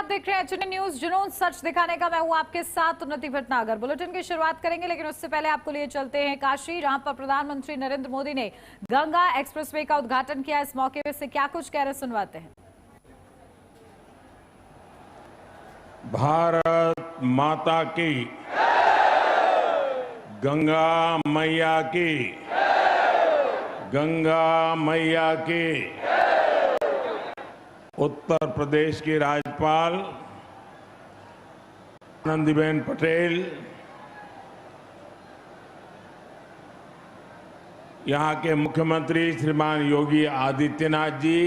देख रहे हैं एचएनए न्यूज, जुनून सच दिखाने का। मैं हूं आपके साथ उन्नति भटनागर। बुलेटिन की शुरुआत करेंगे, लेकिन उससे पहले आपको लिए चलते हैं काशी, जहां पर प्रधानमंत्री नरेंद्र मोदी ने गंगा एक्सप्रेसवे का उद्घाटन किया। इस मौके से क्या कुछ कह रहे सुनवाते हैं। भारत माता की, गंगा मैया की, गंगा मैया की। उत्तर प्रदेश की राज्यपाल आनंदीबेन पटेल, यहाँ के मुख्यमंत्री श्रीमान योगी आदित्यनाथ जी,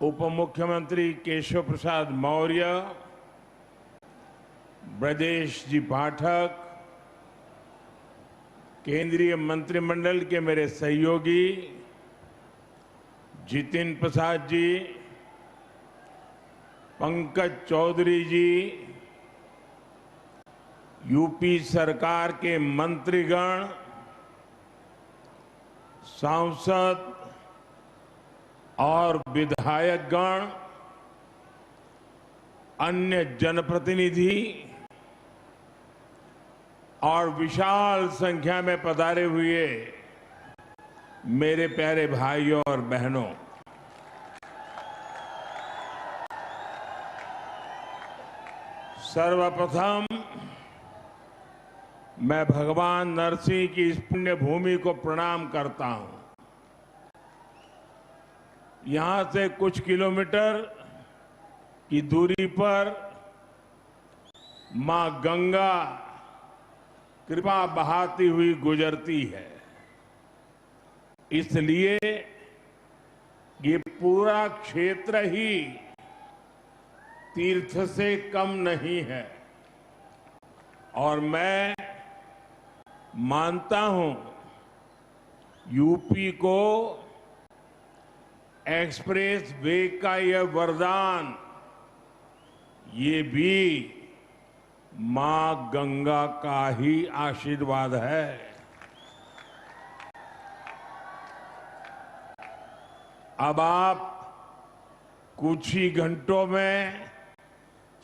उप मुख्यमंत्री केशव प्रसाद मौर्य, ब्रजेश जी पाठक, केंद्रीय मंत्रिमंडल के मेरे सहयोगी जितिन प्रसाद जी, पंकज चौधरी जी, यूपी सरकार के मंत्रीगण, सांसद और विधायकगण, अन्य जनप्रतिनिधि और विशाल संख्या में पधारे हुए मेरे प्यारे भाइयों और बहनों, सर्वप्रथम मैं भगवान नरसिंह की इस पुण्य भूमि को प्रणाम करता हूं। यहां से कुछ किलोमीटर की दूरी पर मां गंगा कृपा बहाती हुई गुजरती है, इसलिए ये पूरा क्षेत्र ही तीर्थ से कम नहीं है। और मैं मानता हूं यूपी को एक्सप्रेस वे का यह वरदान, ये भी मां गंगा का ही आशीर्वाद है। अब आप कुछ ही घंटों में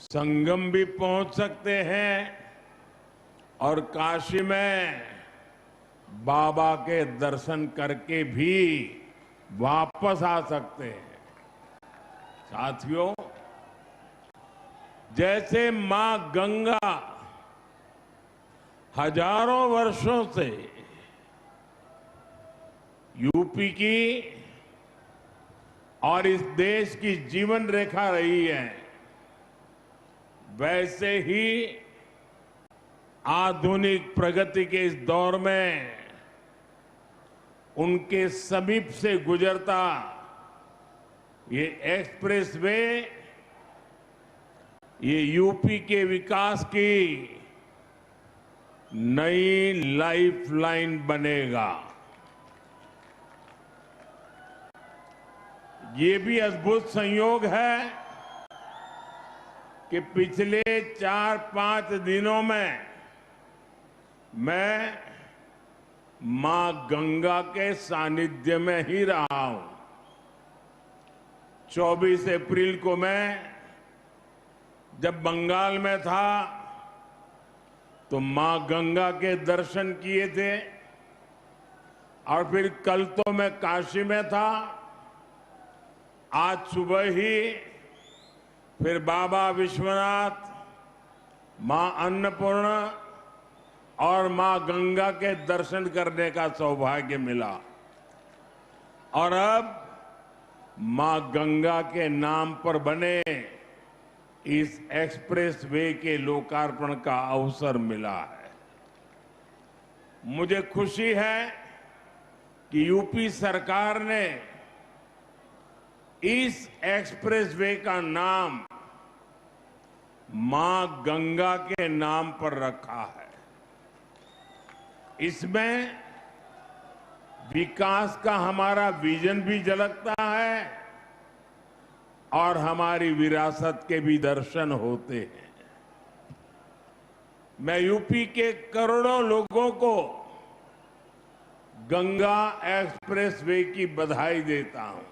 संगम भी पहुंच सकते हैं और काशी में बाबा के दर्शन करके भी वापस आ सकते हैं। साथियों, जैसे मां गंगा हजारों वर्षों से यूपी की और इस देश की जीवन रेखा रही है, वैसे ही आधुनिक प्रगति के इस दौर में उनके समीप से गुजरता ये एक्सप्रेसवे, ये यूपी के विकास की नई लाइफलाइन बनेगा। ये भी अद्भुत संयोग है कि पिछले 4-5 दिनों में मैं मां गंगा के सानिध्य में ही रहा हूं। 24 अप्रैल को मैं जब बंगाल में था तो मां गंगा के दर्शन किए थे, और फिर कल तो मैं काशी में था। आज सुबह ही फिर बाबा विश्वनाथ, मां अन्नपूर्णा और मां गंगा के दर्शन करने का सौभाग्य मिला। और अब मां गंगा के नाम पर बने इस एक्सप्रेस वे के लोकार्पण का अवसर मिला है। मुझे खुशी है कि यूपी सरकार ने इस एक्सप्रेस वे का नाम मां गंगा के नाम पर रखा है। इसमें विकास का हमारा विजन भी झलकता है और हमारी विरासत के भी दर्शन होते हैं। मैं यूपी के करोड़ों लोगों को गंगा एक्सप्रेसवे की बधाई देता हूं।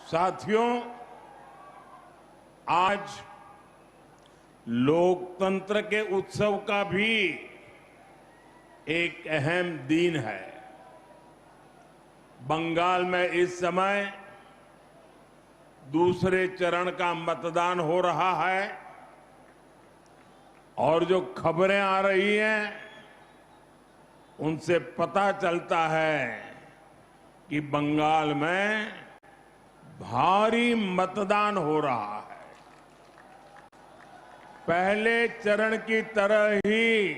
साथियों, आज लोकतंत्र के उत्सव का भी एक अहम दिन है। बंगाल में इस समय दूसरे चरण का मतदान हो रहा है और जो खबरें आ रही हैं उनसे पता चलता है कि बंगाल में भारी मतदान हो रहा है। पहले चरण की तरह ही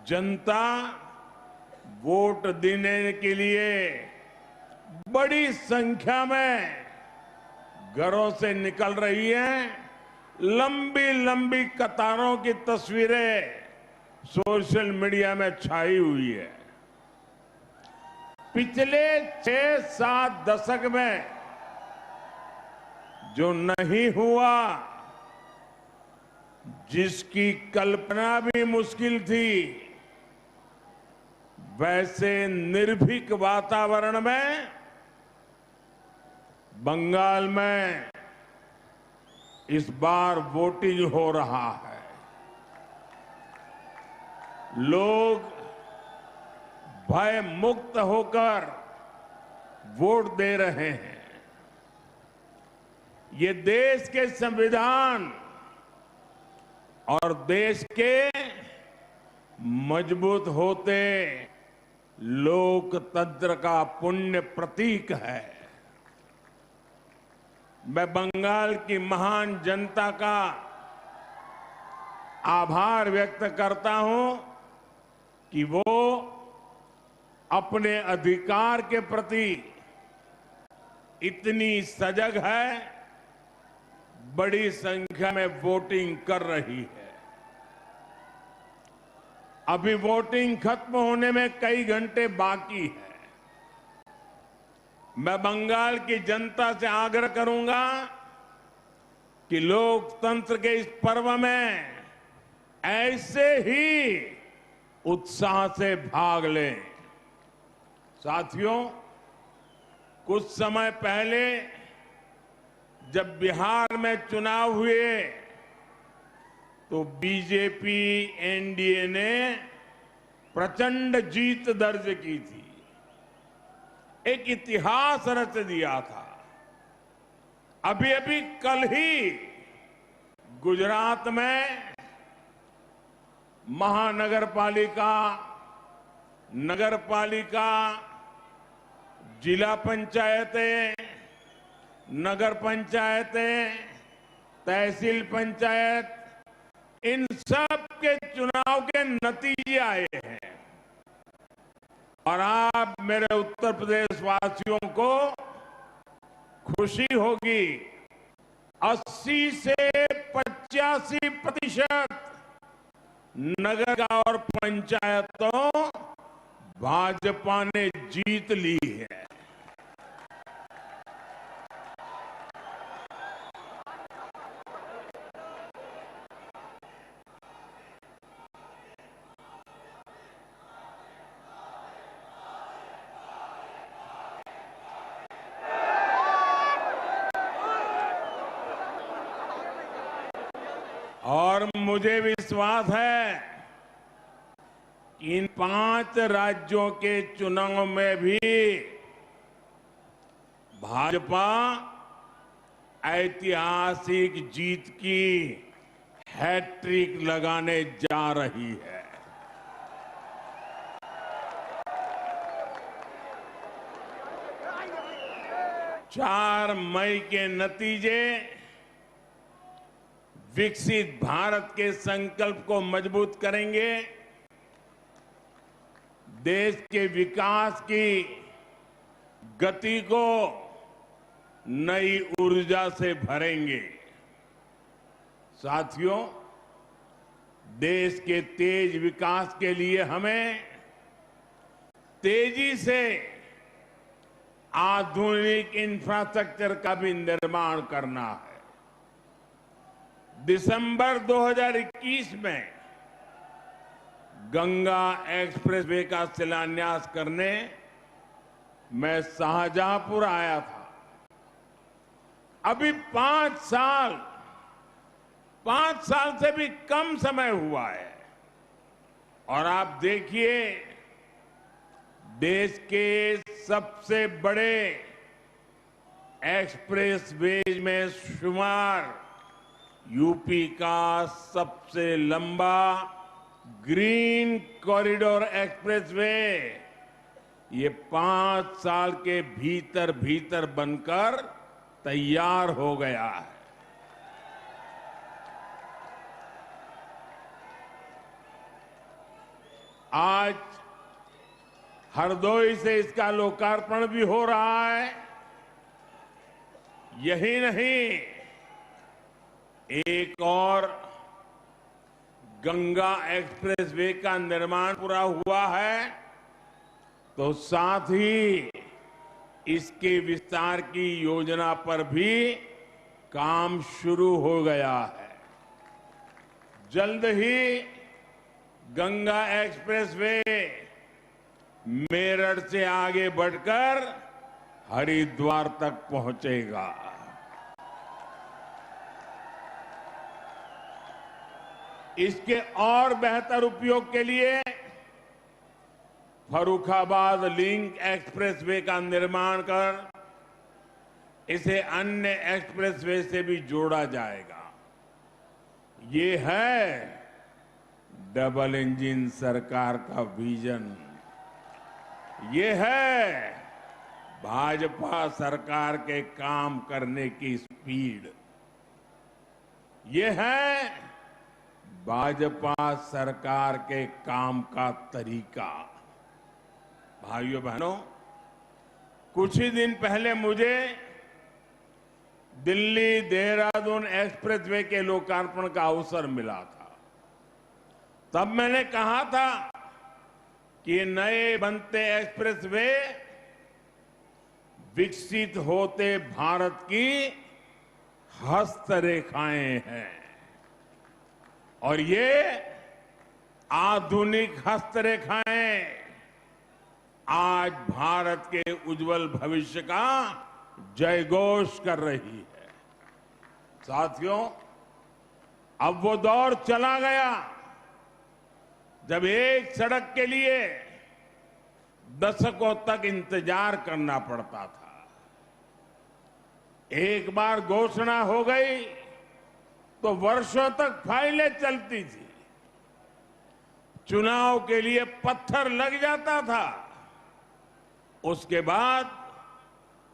जनता वोट देने के लिए बड़ी संख्या में घरों से निकल रही है। लंबी लंबी कतारों की तस्वीरें सोशल मीडिया में छाई हुई है। पिछले 6-7 दशक में जो नहीं हुआ, जिसकी कल्पना भी मुश्किल थी, वैसे निर्भीक वातावरण में बंगाल में इस बार वोटिंग हो रहा है। लोग भय मुक्त होकर वोट दे रहे हैं। ये देश के संविधान और देश के मजबूत होते लोकतंत्र का पुण्य प्रतीक है। मैं बंगाल की महान जनता का आभार व्यक्त करता हूं कि वो अपने अधिकार के प्रति इतनी सजग है, बड़ी संख्या में वोटिंग कर रही है। अभी वोटिंग खत्म होने में कई घंटे बाकी है। मैं बंगाल की जनता से आग्रह करूंगा कि लोकतंत्र के इस पर्व में ऐसे ही उत्साह से भाग लें। साथियों, कुछ समय पहले जब बिहार में चुनाव हुए तो बीजेपी एनडीए ने प्रचंड जीत दर्ज की थी, एक इतिहास रच दिया था। अभी अभी कल ही गुजरात में महानगरपालिका, नगरपालिका, जिला पंचायतें, नगर पंचायतें, तहसील पंचायत, इन सब के चुनाव के नतीजे आए हैं। और आप मेरे उत्तर प्रदेश वासियों को खुशी होगी, 80 से 85% नगर और पंचायतों भाजपा ने जीत ली है। और मुझे विश्वास है कि इन 5 राज्यों के चुनाव में भी भाजपा ऐतिहासिक जीत की हैट्रिक लगाने जा रही है। चार मई के नतीजे विकसित भारत के संकल्प को मजबूत करेंगे, देश के विकास की गति को नई ऊर्जा से भरेंगे। साथियों, देश के तेज विकास के लिए हमें तेजी से आधुनिक इंफ्रास्ट्रक्चर का भी निर्माण करना है। दिसंबर 2021 में गंगा एक्सप्रेसवे का शिलान्यास करने मैं शाहजहांपुर आया था। अभी 5 साल से भी कम समय हुआ है और आप देखिए देश के सबसे बड़े एक्सप्रेसवेज में शुमार यूपी का सबसे लंबा ग्रीन कॉरिडोर एक्सप्रेसवे ये 5 साल के भीतर भीतर बनकर तैयार हो गया है। आज हरदोई से इसका लोकार्पण भी हो रहा है। यही नहीं, एक और गंगा एक्सप्रेसवे का निर्माण पूरा हुआ है, तो साथ ही इसके विस्तार की योजना पर भी काम शुरू हो गया है। जल्द ही गंगा एक्सप्रेसवे मेरठ से आगे बढ़कर हरिद्वार तक पहुंचेगा। इसके और बेहतर उपयोग के लिए फर्रुखाबाद लिंक एक्सप्रेसवे का निर्माण कर इसे अन्य एक्सप्रेसवे से भी जोड़ा जाएगा। ये है डबल इंजन सरकार का विजन। ये है भाजपा सरकार के काम करने की स्पीड। ये है भाजपा सरकार के काम का तरीका। भाइयों बहनों, कुछ ही दिन पहले मुझे दिल्ली देहरादून एक्सप्रेसवे के लोकार्पण का अवसर मिला था। तब मैंने कहा था कि नए बनते एक्सप्रेसवे विकसित होते भारत की हस्तरेखाएं हैं और ये आधुनिक हस्तरेखाएं आज भारत के उज्जवल भविष्य का जयघोष कर रही है। साथियों, अब वो दौर चला गया जब एक सड़क के लिए दशकों तक इंतजार करना पड़ता था। एक बार घोषणा हो गई तो वर्षों तक फाइलें चलती थी। चुनाव के लिए पत्थर लग जाता था। उसके बाद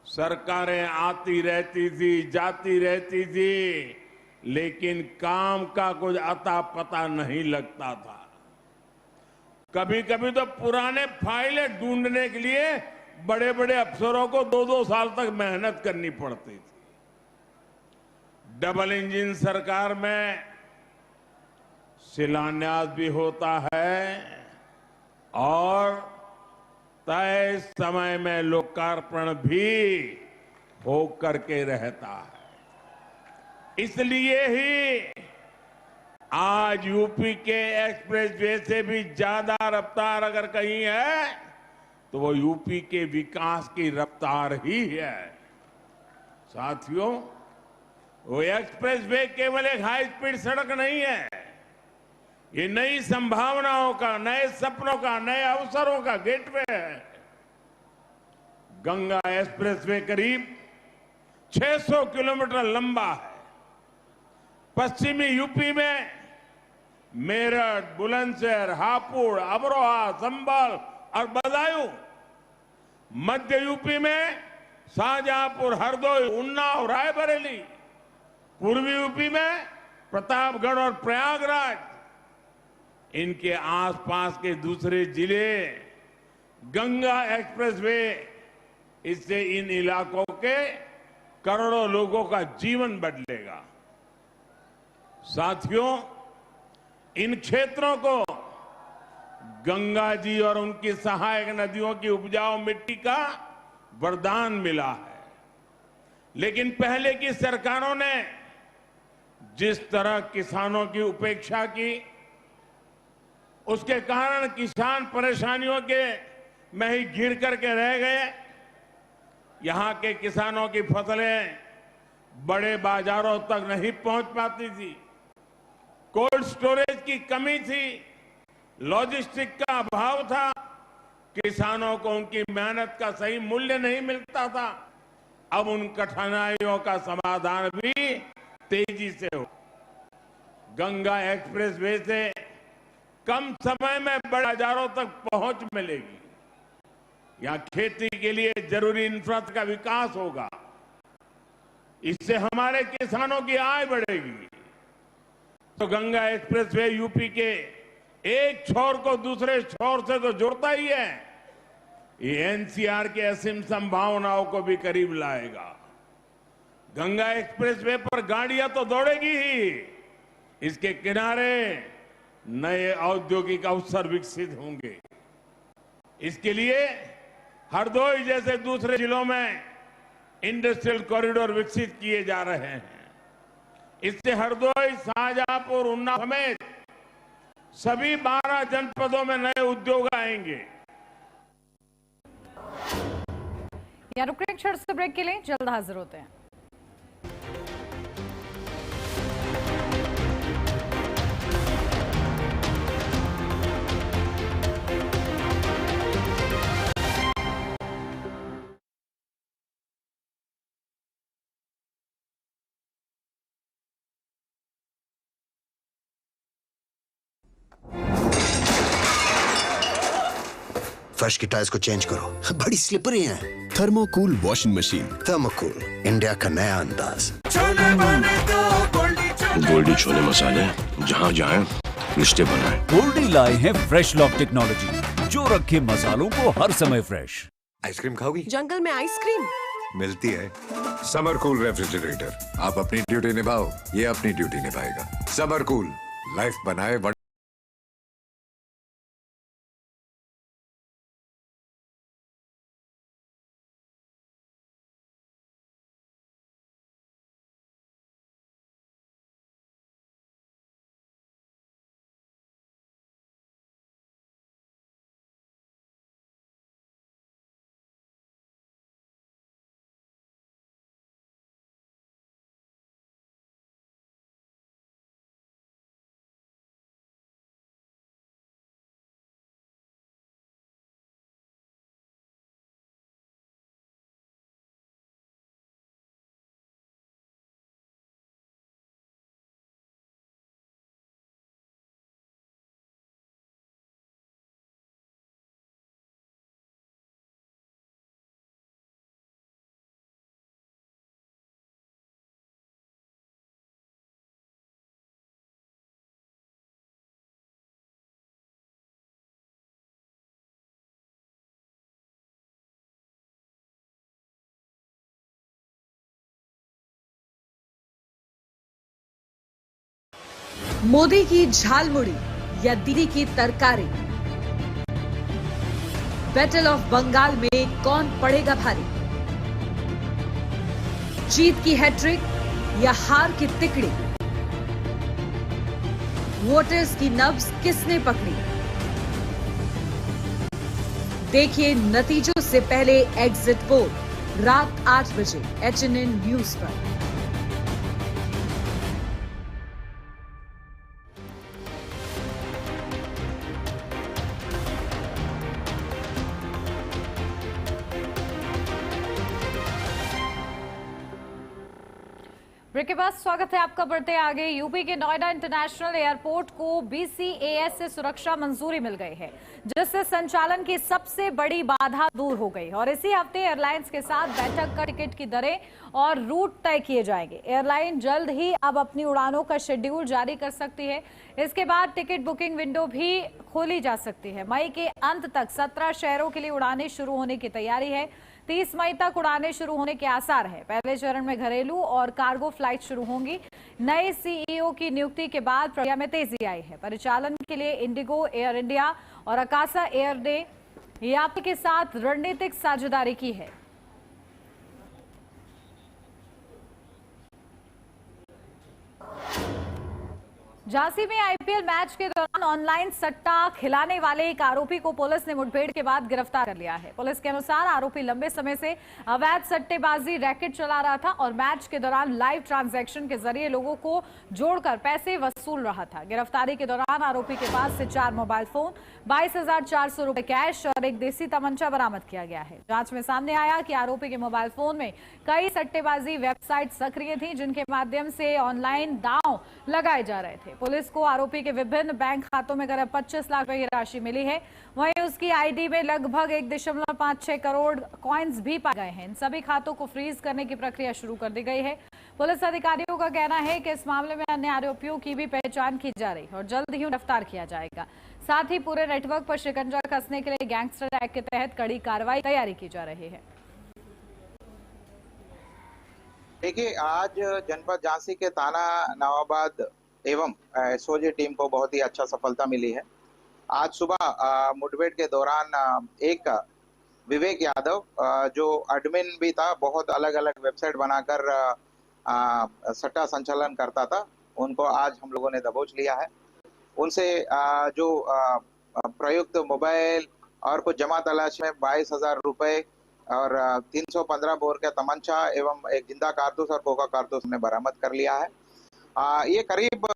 सरकारें आती रहती थी, जाती रहती थी, लेकिन काम का कुछ अता पता नहीं लगता था। कभी कभी तो पुराने फाइलें ढूंढने के लिए बड़े बड़े अफसरों को 2-2 साल तक मेहनत करनी पड़ती थी। डबल इंजन सरकार में शिलान्यास भी होता है और तय समय में लोकार्पण भी हो करके रहता है। इसलिए ही आज यूपी के एक्सप्रेसवे से भी ज्यादा रफ्तार अगर कहीं है तो वो यूपी के विकास की रफ्तार ही है। साथियों, वो एक्सप्रेसवे केवल एक हाई स्पीड सड़क नहीं है। ये नई संभावनाओं का, नए सपनों का, नए अवसरों का गेटवे है। गंगा एक्सप्रेसवे करीब 600 किलोमीटर लंबा है। पश्चिमी यूपी में मेरठ, बुलंदशहर, हापुड़, अमरोहा, संभल और बदायूं, मध्य यूपी में शाहजहांपुर, हरदोई, उन्नाव, रायबरेली, पूर्वी यूपी में प्रतापगढ़ और प्रयागराज, इनके आसपास के दूसरे जिले गंगा एक्सप्रेसवे, इससे इन इलाकों के करोड़ों लोगों का जीवन बदलेगा। साथियों, इन क्षेत्रों को गंगा जी और उनकी सहायक नदियों की उपजाऊ मिट्टी का वरदान मिला है। लेकिन पहले की सरकारों ने जिस तरह किसानों की उपेक्षा की, उसके कारण किसान परेशानियों के में ही घिर करके रह गए। यहां के किसानों की फसलें बड़े बाजारों तक नहीं पहुंच पाती थी, कोल्ड स्टोरेज की कमी थी, लॉजिस्टिक का अभाव था, किसानों को उनकी मेहनत का सही मूल्य नहीं मिलता था। अब उन कठिनाइयों का समाधान भी तेजी से हो। गंगा एक्सप्रेसवे से कम समय में बड़े बाजारों तक पहुंच मिलेगी। यहां खेती के लिए जरूरी इंफ्रास्ट्रक्चर का विकास होगा। इससे हमारे किसानों की आय बढ़ेगी। तो गंगा एक्सप्रेसवे यूपी के एक छोर को दूसरे छोर से तो जोड़ता ही है, ये एनसीआर के असीम संभावनाओं को भी करीब लाएगा। गंगा एक्सप्रेसवे पर गाड़ियां तो दौड़ेगी ही, इसके किनारे नए औद्योगिक अवसर विकसित होंगे। इसके लिए हरदोई जैसे दूसरे जिलों में इंडस्ट्रियल कॉरिडोर विकसित किए जा रहे हैं। इससे हरदोई, शाहजहांपुर, उन्नाव समेत सभी 12 जनपदों में नए उद्योग आएंगे। या रुकने क्षण से ब्रेक के लिए, जल्द हाजिर होते हैं। फर्श की टाइल्स को चेंज करो, बड़ी स्लिपरी हैं। थर्मोकूल वॉशिंग मशीन। थर्मोकूल, इंडिया का नया अंदाज। गोल्डी छोले मसाले, जहाँ जाएं रिश्ते बनाएं। गोल्डी लाए हैं फ्रेश लॉक टेक्नोलॉजी, जो रखे मसालों को हर समय फ्रेश। आइसक्रीम खाओगी? जंगल में आइसक्रीम मिलती है। समर कूल रेफ्रिजरेटर, आप अपनी ड्यूटी निभाओ, ये अपनी ड्यूटी निभाएगा। समर कूल, लाइफ बनाए। मोदी की झालमुड़ी या दीदी की तरकारी, बैटल ऑफ बंगाल में कौन पड़ेगा भारी? जीत की हैट्रिक या हार की तिकड़ी? वोटर्स की नब्ज किसने पकड़ी? देखिए नतीजों से पहले एग्जिट पोल रात 8 बजे HNN न्यूज पर। ब्रेक के बाद स्वागत है आपका। बढ़ते आगे, यूपी के नोएडा इंटरनेशनल एयरपोर्ट को BCAS से सुरक्षा मंजूरी मिल गई है, जिससे संचालन की सबसे बड़ी बाधा दूर हो गई और इसी हफ्ते एयरलाइंस के साथ बैठक कर टिकट की दरें और रूट तय किए जाएंगे। एयरलाइन जल्द ही अब अपनी उड़ानों का शेड्यूल जारी कर सकती है। इसके बाद टिकट बुकिंग विंडो भी खोली जा सकती है। मई के अंत तक 17 शहरों के लिए उड़ानें शुरू होने की तैयारी है। 30 मई तक उड़ानें शुरू होने के आसार हैं। पहले चरण में घरेलू और कार्गो फ्लाइट शुरू होंगी। नए CEO की नियुक्ति के बाद प्रक्रिया में तेजी आई है। परिचालन के लिए इंडिगो, एयर इंडिया और अकासा एयर ने यात्री के साथ रणनीतिक साझेदारी की है। झांसी में आईपीएल मैच के दौरान ऑनलाइन सट्टा खिलाने वाले एक आरोपी को पुलिस ने मुठभेड़ के बाद गिरफ्तार कर लिया है। पुलिस के अनुसार आरोपी लंबे समय से अवैध सट्टेबाजी रैकेट चला रहा था और मैच के दौरान लाइव ट्रांजैक्शन के जरिए लोगों को जोड़कर पैसे वसूल रहा था। गिरफ्तारी के दौरान आरोपी के पास से 4 मोबाइल फोन, 22,400 रुपए कैश और एक देसी तमंचा बरामद किया गया है। जांच में सामने आया कि आरोपी के मोबाइल फोन में कई सट्टेबाजी वेबसाइट सक्रिय थी, जिनके माध्यम से ऑनलाइन दांव लगाए जा रहे थे। पुलिस को आरोपी के विभिन्न बैंक खातों में करीब 25 लाख रुपए की राशि मिली है। वहीं उसकी आईडी में लगभग 1.56 करोड़ कॉइन्स भी पाए गए हैं। इन सभी खातों को फ्रीज करने की प्रक्रिया शुरू कर दी गई है। पुलिस अधिकारियों का कहना है कि इस मामले में अन्य आरोपियों की भी पहचान की जा रही है और जल्द ही गिरफ्तार किया जाएगा। साथ ही पूरे नेटवर्क पर शिकंजा कसने के लिए गैंगस्टर एक्ट के तहत कड़ी कार्रवाई तैयारी की जा रही है। देखिए, आज जनपद झांसी के थाना नवाबाद एवं एसओजी टीम को बहुत ही अच्छा सफलता मिली है। आज सुबह मुठभेड़ के दौरान एक विवेक यादव जो एडमिन भी था, बहुत अलग अलग वेबसाइट बनाकर सट्टा संचालन करता था, उनको आज हम लोगों ने दबोच लिया है। उनसे जो प्रयुक्त मोबाइल और कुछ जमा तलाश में 22,000 रुपए और 315 बोर का तमंचा एवं एक जिंदा कारतूस और कोका कारतूस ने बरामद कर लिया है। ये करीब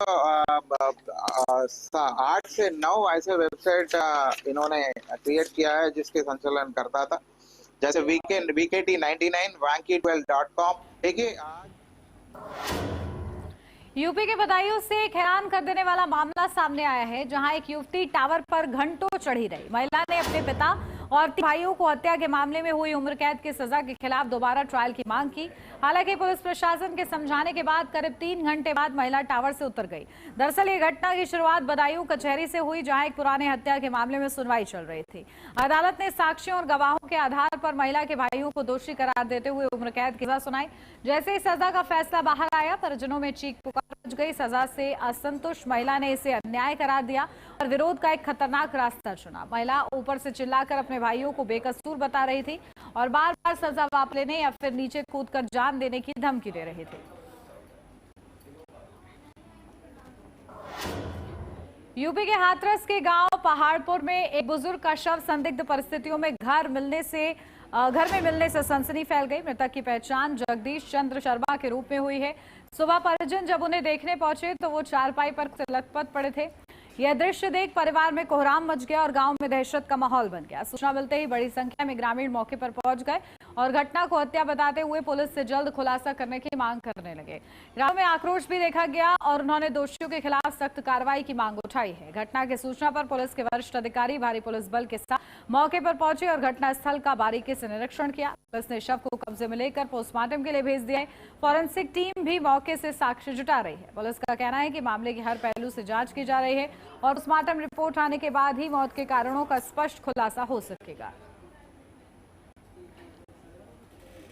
8 से 9 ऐसे वेबसाइट इन्होंने क्रिएट किया है जिसके संचालन करता था, जैसे VKT99, Vanki12.com। देखिए, यूपी के बदायूं से एक हैरान कर देने वाला मामला सामने आया है, जहां एक युवती टावर पर घंटों चढ़ी रही। महिला ने अपने पिता और 3 भाइयों को हत्या के मामले में हुई उम्र कैद की सजा के खिलाफ दोबारा ट्रायल की मांग की। हालांकि पुलिस प्रशासन के समझाने के बाद करीब 3 घंटे बाद महिला टावर से उतर गई। दरअसल ये घटना की शुरुआत बदायूं कचहरी से हुई, जहां एक पुराने हत्या के मामले में सुनवाई चल रही थी। अदालत ने साक्ष्यों और गवाहों के आधार पर महिला के भाइयों को दोषी करार देते हुए उम्र कैद की सजा सुनाई। जैसे ही सजा का फैसला बाहर आया, परिजनों में चीख पुकार मच गई। सजा से असंतुष्ट महिला ने इसे अन्याय करार दिया और विरोध का एक खतरनाक रास्ता चुना। महिला ऊपर से चिल्लाकर अपने भाइयों को बेकसूर बता रही थी और बार बार सजा वापस लेने या फिर नीचे कूदकर जान देने की धमकी दे रही थी। यूपी के हाथरस के गांव पहाड़पुर में एक बुजुर्ग का शव संदिग्ध परिस्थितियों में घर में मिलने से सनसनी फैल गई। मृतक की पहचान जगदीश चंद्र शर्मा के रूप में हुई है। सुबह परिजन जब उन्हें देखने पहुंचे तो वो चारपाई पर लटपट पड़े थे। यह दृश्य देख परिवार में कोहराम मच गया और गांव में दहशत का माहौल बन गया। सूचना मिलते ही बड़ी संख्या में ग्रामीण मौके पर पहुंच गए और घटना को हत्या बताते हुए पुलिस से जल्द खुलासा करने की मांग करने लगे। गांव में आक्रोश भी देखा गया और उन्होंने दोषियों के खिलाफ सख्त कार्रवाई की मांग उठाई है। घटना की सूचना पर पुलिस के वरिष्ठ अधिकारी भारी पुलिस बल के साथ मौके पर पहुंचे और घटना स्थल का बारीकी से निरीक्षण किया। पुलिस ने शव को कब्जे में लेकर पोस्टमार्टम के लिए भेज दिया है। फॉरेंसिक टीम भी मौके से साक्ष्य जुटा रही है। पुलिस का कहना है कि मामले की हर पहलू से जांच की जा रही है और पोस्टमार्टम रिपोर्ट आने के बाद ही मौत के कारणों का स्पष्ट खुलासा हो सकेगा।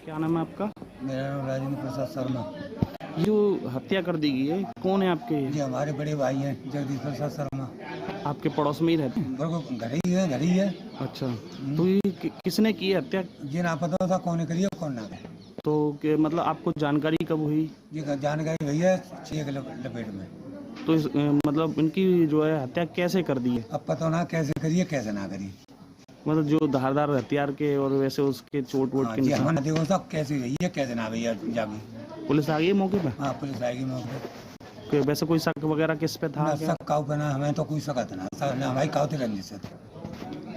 क्या नाम है आपका? मेरा नाम राजेंद्र प्रसाद शर्मा। जो हत्या कर दी गई है, कौन है आपके? ये हमारे बड़े भाई हैं, जगदीश प्रसाद शर्मा। आपके पड़ोस में ही रहते हैं? बिल्कुल घर ही है। अच्छा, तो ये किसने की हत्या? ये ना पता था कौन करी कौन ना करे। तो मतलब आपको जानकारी कब हुई? ये जानकारी हुई है 6 के लपेट में। तो मतलब इनकी जो है हत्या कैसे कर दी है? अब पता ना कैसे करिए कैसे ना करिए। मतलब जो धारदार हथियार के और वैसे उसके चोट वोट के निशान देखो सब कैसे गई है कैसे ना गई है। जागी पुलिस आ गई मौके पे? हाँ, पुलिस आएगी मौके पे। वैसे कोई शक वगैरह किस पे था? शक काउ पे ना, हमें तो कोई शकत ना हमारी काउ थे रंजिश से।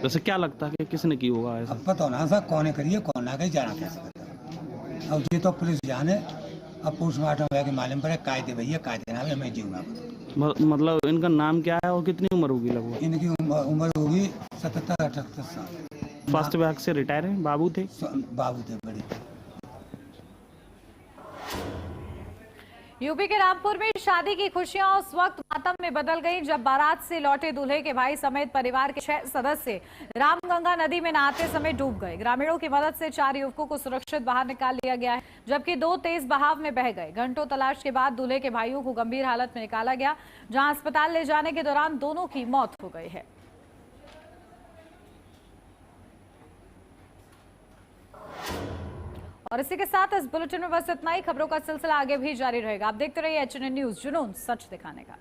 वैसे क्या लगता है कि किसने की होगा ऐसा? अब पता ना सर कौन करिए कौन ना कही जाना कैसे करता। अब ये तो पुलिस जाने, अब पोस्टमार्टम के मालूम पड़े कायदे भैया कायदे ना हमें जीवना। मतलब इनका नाम क्या है और कितनी उम्र होगी लगभग? इनकी उम्र होगी 77-78 साल। स्वास्थ्य विभाग से रिटायर हैं? बाबू थे बड़े। यूपी के रामपुर में शादी की खुशियां उस वक्त मातम में बदल गई जब बारात से लौटे दूल्हे के भाई समेत परिवार के 6 सदस्य रामगंगा नदी में नहाते समय डूब गए। ग्रामीणों की मदद से 4 युवकों को सुरक्षित बाहर निकाल लिया गया है, जबकि 2 तेज बहाव में बह गए। घंटों तलाश के बाद दूल्हे के भाइयों को गंभीर हालत में निकाला गया, जहां अस्पताल ले जाने के दौरान दोनों की मौत हो गई है। और इसी के साथ इस बुलेटिन में बस इतना ही। खबरों का सिलसिला आगे भी जारी रहेगा। आप देखते रहिए HNN न्यूज़, जुनून सच दिखाने का।